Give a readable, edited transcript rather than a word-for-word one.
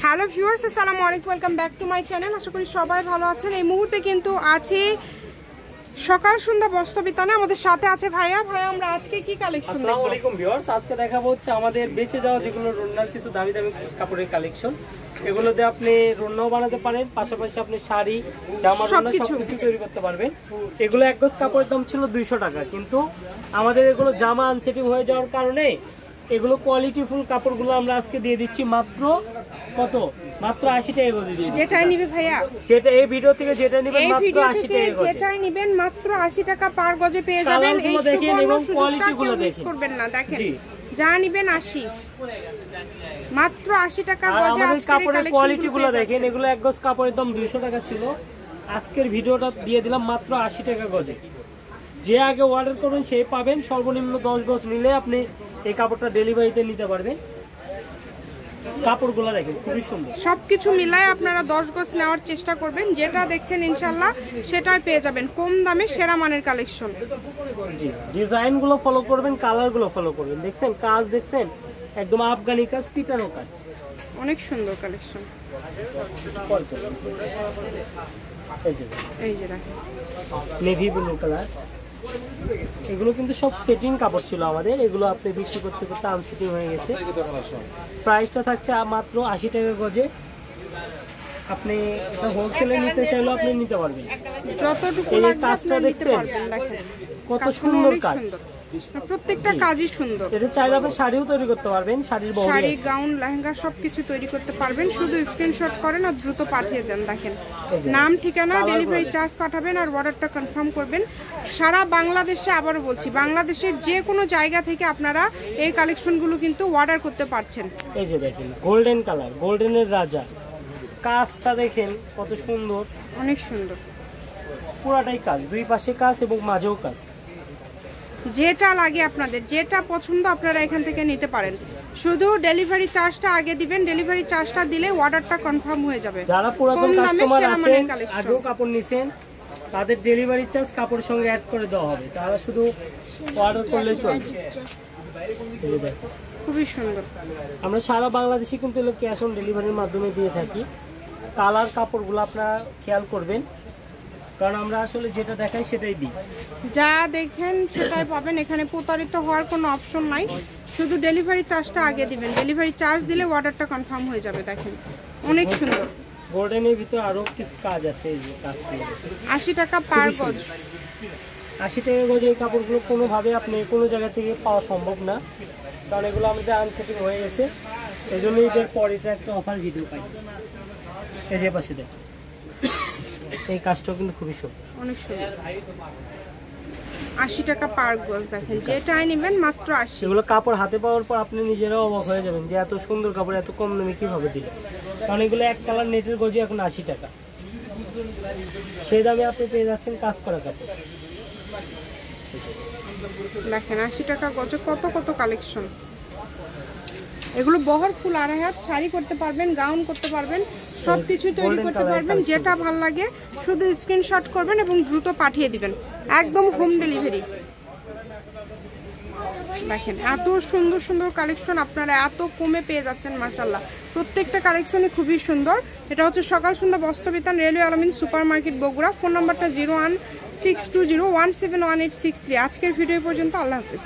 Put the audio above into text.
Hello viewers, আসসালামু আলাইকুম, welcome back to my channel. আশা করি সবাই ভালো আছেন। এই মুহূর্তে কিন্তু আছি সকাল সন্ধ্যা বস্ত্রবিতানে। আমাদের সাথে আছে ভাইয়া। আমরা আজকে কি কালেকশন দেখব? আসসালামু আলাইকুম ভিউয়ার্স, আজকে দেখাবো হচ্ছে আমাদের বেঁচে যাওয়া যেগুলো রন্নার কিছু দামি দামি কাপড়ের কালেকশন। এগুলোতে আপনি রন্নাও বানাতে পারেন, পাশাপাশি আপনি শাড়ি, জামা, রন্না সবকিছু তৈরি করতে পারবেন। এগুলো এক গজ কাপড়ের দাম ছিল 200 টাকা, কিন্তু আমাদের এগুলো জামা আনসেটিং হয়ে যাওয়ার কারণে এগুলো কোয়ালিটিফুল কাপড়গুলো আমরা আজকে দিয়ে দিচ্ছি মাত্র কত? মাত্র 80 টাকা করে দিয়ে দিচ্ছি। যেটাই নিবে ভাইয়া, সেটা এই ভিডিও থেকে যেটা নেবেন মাত্র 80 টাকা করে। যেটাই নেবেন মাত্র 80 টাকা পার গজে পেয়ে যাবেন। এই দেখেন এবং কোয়ালিটিগুলো মিস করবেন না। দেখেন যা নেবেন 80, মাত্র 80 টাকা গজে। আজকের কাপড়ের কোয়ালিটিগুলো দেখেন, এগুলো এক গজ কাপড়ের দাম 200 টাকা ছিল, আজকের ভিডিওটা দিয়ে দিলাম মাত্র 80 টাকা গজে। যে আগে অর্ডার করবেন সেই পাবেন। সর্বনিম্ন 10 গজ নিলে আপনি এই কাপড়টা ডেলিভারিতে নিতে পারবেন। কাপড়গুলো দেখেন খুবই সুন্দর। সবকিছু মিলায় আপনারা 10 গজ নেওয়ার চেষ্টা করবেন। যেটা দেখছেন ইনশাআল্লাহ সেটাই পেয়ে যাবেন কম দামে, সেরা মানের কালেকশন। জি, ডিজাইনগুলো ফলো করবেন, কালারগুলো ফলো করবেন। দেখছেন কাজ, দেখছেন একদম আফগানি কাজ, পিটানো কাজ, অনেক সুন্দর কালেকশন। এই যে দেখেন নেভি ব্লু কালার। এগুলো কিন্তু সব সেটিং কাপড় ছিল আমাদের, এগুলো আপনি বিক্রি করতে করতে আনসেটিং হয়ে গেছে। প্রাইসটা থাকছে মাত্র 80 টাকা গজে। আপনি হোলসেলে নিতে চাইলেও আপনি নিতে পারবেন। যতটুকু এই কাজটা দেখছেন কত সুন্দর কাজ, প্রত্যেকটা কাজই সুন্দর। এটা চাইলে আপনি শাড়িও তৈরি করতে পারবেন, শাড়ির বহর, শাড়ি, গাউন, লেহেঙ্গা সবকিছু তৈরি করতে পারবেন। শুধু স্ক্রিনশট করেন আর দ্রুত পাঠিয়ে দেন। দেখেন নাম, ঠিকানা, ডেলিভারি চার্জ পাঠাবেন আর অর্ডারটা কনফার্ম করবেন। সারা বাংলাদেশে, আবারও বলছি, বাংলাদেশের যে কোনো জায়গা থেকে আপনারা এই কালেকশনগুলো কিন্তু অর্ডার করতে পারছেন। এই যে দেখেন গোল্ডেন কালার, গোল্ডেনের রাজা। কাজটা দেখেন কত সুন্দর, অনেক সুন্দর। পুরাটাই কাজ, দুই পাশে কাজ এবং মাঝেও কাজ। যেটা লাগে আপনাদের, যেটা পছন্দ আপনারা এখান থেকে নিতে পারেন। শুধু ডেলিভারি চার্জটা আগে দিবেন। ডেলিভারি চার্জটা দিলে অর্ডারটা কনফার্ম হয়ে যাবে। যারা পুরাতন কাস্টমার আছেন, আগেও কাপড় নিছেন, তাদের ডেলিভারি চার্জ কাপড়ের সঙ্গে অ্যাড করে দেওয়া হবে। তারা শুধু অর্ডার করলেই চলবে। খুবই সুন্দর। আমরা সারা বাংলাদেশে কিন্তু এগুলো ক্যাশ অন ডেলিভারির মাধ্যমে দিয়ে থাকি। কালার কাপড়গুলো আপনারা খেয়াল করবেন, কারণ আমরা আসলে যেটা দেখাই সেটাই দিই। যা দেখেন সেটাই পাবেন। এখানে প্রতারিত হওয়ার কোনো অপশন নাই। শুধু ডেলিভারি চার্জটা আগে দিবেন। ডেলিভারি চার্জ দিলে অর্ডারটা কনফার্ম হয়ে যাবে। দেখেন অনেক সুন্দর। গোল্ডেনের ভিতরে আরো কিছু কাজ আছে। এই যে কাজগুলো 80 টাকা পার গজ। 80 টাকা গজ। এই কাপড়গুলো কোনোভাবে আপনি কোনো জায়গা থেকে পাওয়া সম্ভব না, কারণ এগুলো আমাদের আনসেটিং হয়ে গেছে। এই জন্য এদের পরে একটা অফার ভিডিও পাই। এই যে পাশে দেখ, এই কাজটাও কিন্তু খুবই সুন্দর, অনেক সুন্দর। 80 টাকা পার গজ। দেখেন যেটাই নেবেন মাত্র 80। এগুলো কাপড় হাতে পাওয়ার পর আপনি নিজেরাও অবাক হয়ে যাবেন যে এত সুন্দর কাপড় এত কম দামে কিভাবে দিল। কারণ এগুলো এক কালার নেটের গজে এখন 80 টাকা। সেই দামে আপনি পেয়ে যাচ্ছেন কাজ করা কাপড়। দেখেন 80 টাকা গজে কত কত কালেকশন। এগুলো বহর ফুল, আড়াই হাত শাড়ি করতে পারবেন, গাউন করতে পারবেন, সবকিছু তৈরি করতে পারবেন। যেটা ভাল লাগে শুধু স্ক্রিনশট করবেন এবং দ্রুত পাঠিয়ে দিবেন, একদম হোম ডেলিভারি। দেখেন এত সুন্দর সুন্দর কালেকশন আপনারা এত কমে পেয়ে যাচ্ছেন। মাশাআল্লাহ, প্রত্যেকটা কালেকশনই খুবই সুন্দর। এটা হচ্ছে সকাল সন্ধ্যা বস্ত্রবিতান, রেলওয়ে আলামিন সুপার মার্কেট, বগুড়া। ফোন নাম্বারটা 01620171863। আজকের ভিডিও পর্যন্ত। আল্লাহ হাফেজ।